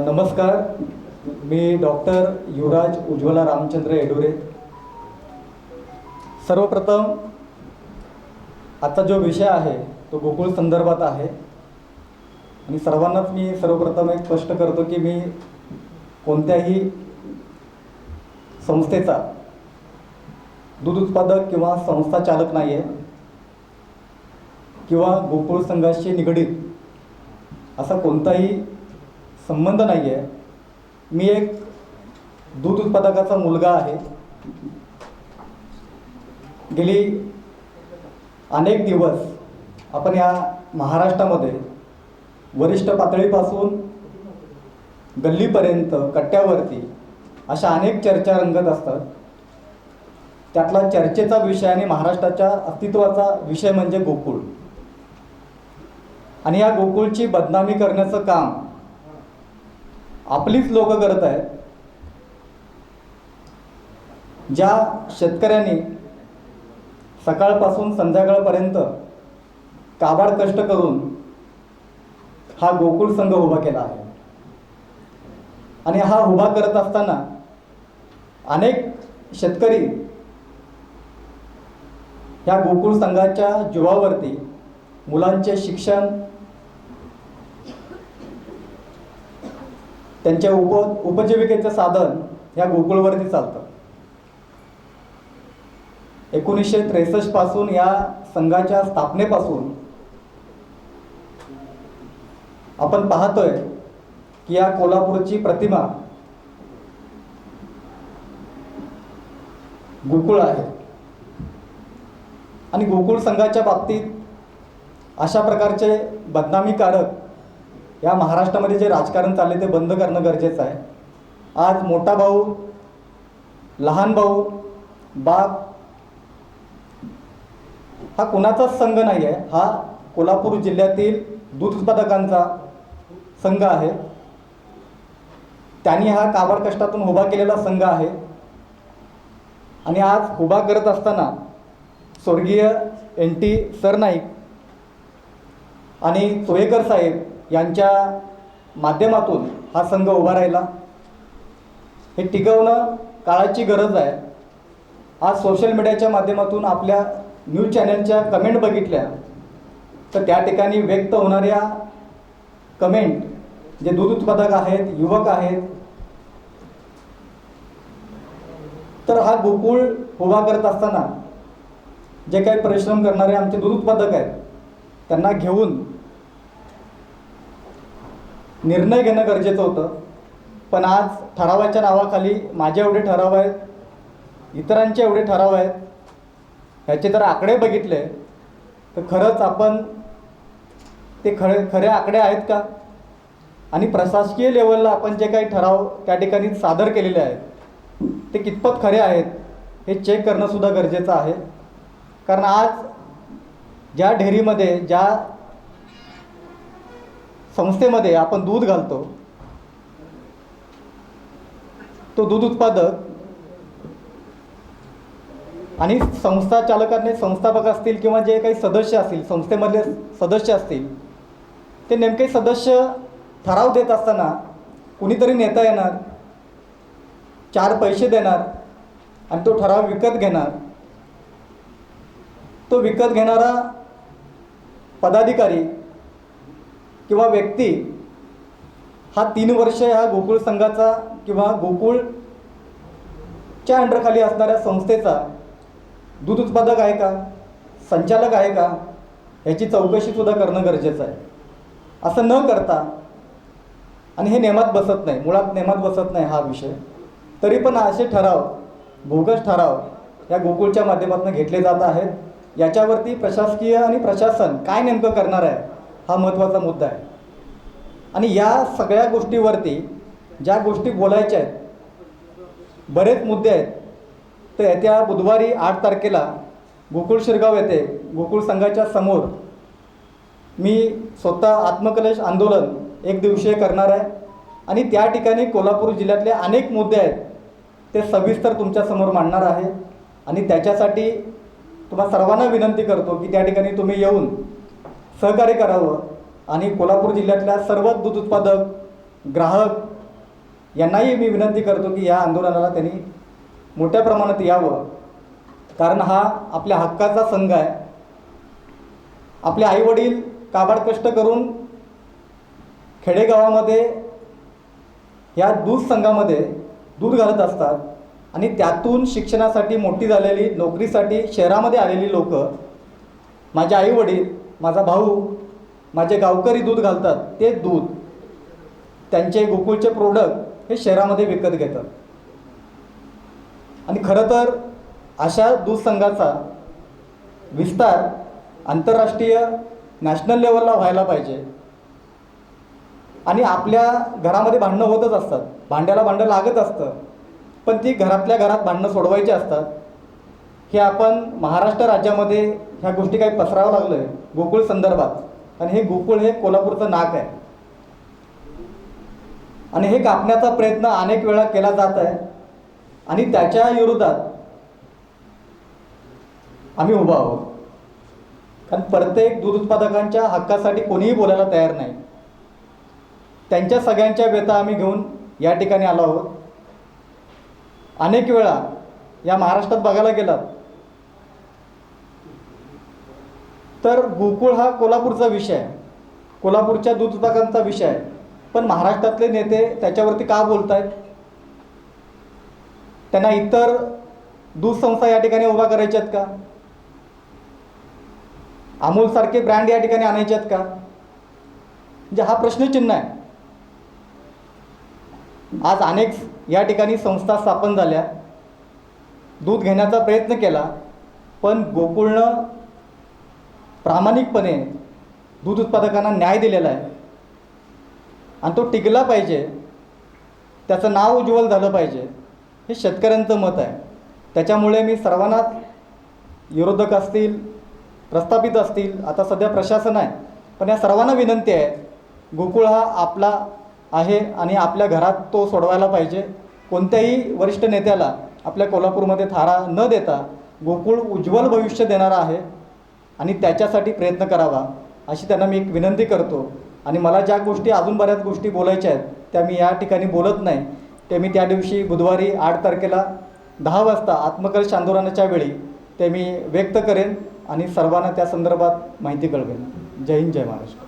नमस्कार, मी डॉक्टर युवराज उज्ज्वला रामचंद्र येडुरे. सर्वप्रथम आजचा जो विषय आहे तो गोकुळ संदर्भात आहे आणि सर्वांनाच मी सर्वप्रथम एक स्पष्ट करतो की मी कोणत्याही संस्थेचा दूध उत्पादक किंवा संस्था चालक नाही आहे किंवा गोकुळ संघाशी निगडीत असा कोणताही संबंध नाही आहे. मी एक दूध उत्पादकाचा मुलगा आहे. गेली अनेक दिवस आपण या महाराष्ट्रामध्ये वरिष्ठ पातळीपासून गल्लीपर्यंत कट्ट्यावरती अशा अनेक चर्चा रंगत असतात. त्यातला चर्चेचा विषय आणि महाराष्ट्राच्या अस्तित्वाचा विषय म्हणजे गोकुळ. आणि या गोकुळची बदनामी करण्याचं काम आपलीच लोक करत आहेत. ज्या शेतकऱ्यांनी सकाळपासून संध्याकाळपर्यंत काबाड कष्ट करून हा गोकुळ संघ उभा केला आहे आणि हा उभा करत असताना अनेक शेतकरी ह्या गोकुळ संघाच्या जीवावरती मुलांचे शिक्षण, त्यांच्या उपजीविकेचं साधन ह्या गोकुळवरती चालतं. 1963 पासून या संघाच्या स्थापनेपासून आपण पाहतोय की या कोल्हापूरची प्रतिमा गोकुळ आहे. आणि गोकुळ संघाच्या बाबतीत अशा प्रकारचे बदनामीकारक या महाराष्ट्रामध्ये जे राजकारण चालले ते बंद करणं गरजेचं आहे. आज मोठा भाऊ, लहान भाऊ, बाप हा कुणाचाच संघ नाही आहे. हा कोल्हापूर जिल्ह्यातील दूध उत्पादकांचा संघ आहे. त्यांनी हा काबाड कष्टातून उभा केलेला संघ आहे. आणि आज उभा करत असताना स्वर्गीय NT सरनाईक आणि सोयेकर साहेब यांच्या माध्यमातून हा संघ उभा राहिला. हे टिकवणं काळाची गरज आहे. आज सोशल मीडियाच्या माध्यमातून आपल्या न्यूज चॅनलच्या कमेंट बघितल्या तर त्या ठिकाणी व्यक्त होणाऱ्या कमेंट जे दूध उत्पादक आहेत, युवक आहेत, तर हा गोकुळ उभा करत असताना जे काही परिश्रम करणारे आमचे दूध उत्पादक आहेत त्यांना घेऊन निर्णय घेणं गरजेचं होतं. पण आज ठरावाच्या नावाखाली माझे एवढे ठराव आहेत, इतरांचे एवढे ठराव आहेत, ह्याचे जर आकडे बघितले तर खरंच आपण ते खरे आकडे आहेत का? आणि प्रशासकीय लेवलला आपण जे काही ठराव त्या ठिकाणी सादर केलेले आहेत ते कितपत खरे आहेत हे चेक करणं सुद्धा गरजेचं आहे. कारण आज ज्या डेअरीमध्ये, ज्या संस्थेमध्ये आपण दूध घालतो तो दूध उत्पादक आणि संस्था चालकांनी, संस्थापक असतील किंवा जे काही सदस्य असतील, संस्थेमधले सदस्य असतील, ते नेमके सदस्य ठराव देत असताना कुणीतरी नेता येणार, 4 पैसे देणार आणि तो ठराव विकत घेणार. तो विकत घेणारा पदाधिकारी किंवा व्यक्ती हा 3 वर्ष ह्या गोकुळ संघाचा किंवा गोकुळच्या अंडरखाली असणाऱ्या संस्थेचा दूध उत्पादक आहे का, संचालक आहे का, ह्याची चौकशीसुद्धा करणं गरजेचं आहे. असं न करता, आणि हे नेमात बसत नाही, मुळात नेमात बसत नाही हा विषय, तरी पण असे ठराव, बोगस ठराव या गोकुळच्या माध्यमातून घेतले जात आहेत. याच्यावरती प्रशासकीय आणि प्रशासन काय नेमकं करणार आहे हा महत्त्वाचा मुद्दा आहे. आणि या सगळ्या गोष्टीवरती ज्या गोष्टी बोलायच्या आहेत, बरेच मुद्दे आहेत, तर येत्या बुधवारी 8 तारखेला गोकुळ शिरगाव येथे गोकुळ संघाच्या समोर मी स्वतः आत्मकलश आंदोलन 1 दिवसीय करणार आहे. आणि त्या ठिकाणी कोल्हापूर जिल्ह्यातले अनेक मुद्दे आहेत ते सविस्तर तुमच्यासमोर मांडणार आहे. आणि त्याच्यासाठी तुम्हा सर्वांना विनंती करतो की त्या ठिकाणी तुम्ही येऊन सहकार्य करावं आणि कोल्हापूर जिल्ह्यातल्या सर्व दूध उत्पादक ग्राहक यांनाही मी विनंती करतो की या आंदोलनाला त्यांनी मोठ्या प्रमाणात यावं, कारण हा आपल्या हक्काचा संघ आहे. आपले आईवडील काबाड कष्ट करून खेडेगावामध्ये या दूध संघामध्ये दूध घालत असतात आणि त्यातून शिक्षणासाठी मोठी झालेली, नोकरीसाठी शहरामध्ये आलेली लोक, माझे आईवडील, माझा भाऊ, माझे गावकरी दूध घालतात. ते दूध त्यांचे गोकुळचे प्रोडक्ट हे शहरामध्ये विकत घेतात. आणि खरं तर अशा दूध संघाचा विस्तार आंतरराष्ट्रीय नॅशनल लेवलला व्हायला पाहिजे. आणि आपल्या घरामध्ये भांडणं होतच असतात, भांड्याला भांडं लागत असतं, पण ती घरातल्या घरात भांडणं सोडवायची असतात. हे आपण महाराष्ट्र राज्यामध्ये ह्या गोष्टी काही पसरावं लागलं आहे गोकुळ संदर्भात, आणि हे गोकुळ हे कोल्हापूरचं नाक आहे आणि हे कापण्याचा प्रयत्न अनेक वेळा केला जात आहे आणि त्याच्या विरोधात आम्ही उभा आहोत. कारण प्रत्येक दूध उत्पादकांच्या हक्कासाठी कोणीही बोलायला तयार नाही. त्यांच्या सगळ्यांच्या व्यथा आम्ही घेऊन या ठिकाणी आलो आहोत. अनेक वेळा या महाराष्ट्रात बघायला गेलात तर गोकुळ हा कोल्हापूरचा विषय आहे, कोल्हापूरच्या दूध उत्पादकांचा विषय आहे, पण महाराष्ट्रातले नेते त्याच्यावरती का बोलत आहेत? त्यांना इतर दूध संस्था या ठिकाणी उभा करायच्या आहेत का? अमूलसारखे ब्रँड या ठिकाणी आणायचे आहेत का? म्हणजे हा प्रश्नचिन्ह आहे. आज अनेक या ठिकाणी संस्था स्थापन झाल्या, दूध घेण्याचा प्रयत्न केला, पण गोकुळनं प्रामाणिकपणे दूध उत्पादकांना न्याय दिलेला आहे आणि तो टिकला पाहिजे, त्याचं नाव उज्ज्वल झालं पाहिजे, हे शेतकऱ्यांचं मत आहे. त्याच्यामुळे मी सर्वांना, विरोधक असतील, प्रस्थापित असतील, आता सध्या प्रशासन आहे, पण या सर्वांना विनंती आहे, गोकुळ हा आपला आहे आणि आपल्या घरात तो सोडवायला पाहिजे. कोणत्याही वरिष्ठ नेत्याला आपल्या कोल्हापूरमध्ये थारा न देता गोकुळ उज्ज्वल भविष्य देणारा आहे आणि त्याच्यासाठी प्रयत्न करावा अशी त्यांना मी एक विनंती करतो. आणि मला ज्या गोष्टी, अजून बऱ्याच गोष्टी बोलायच्या आहेत त्या मी या ठिकाणी बोलत नाही, ते मी त्या दिवशी बुधवारी 8 तारखेला 10 वाजता आत्मकलश आंदोलनाच्या वेळी ते मी व्यक्त करेन आणि सर्वांना त्या संदर्भात माहिती कळवेन. जय हिंद, जय महाराष्ट्र.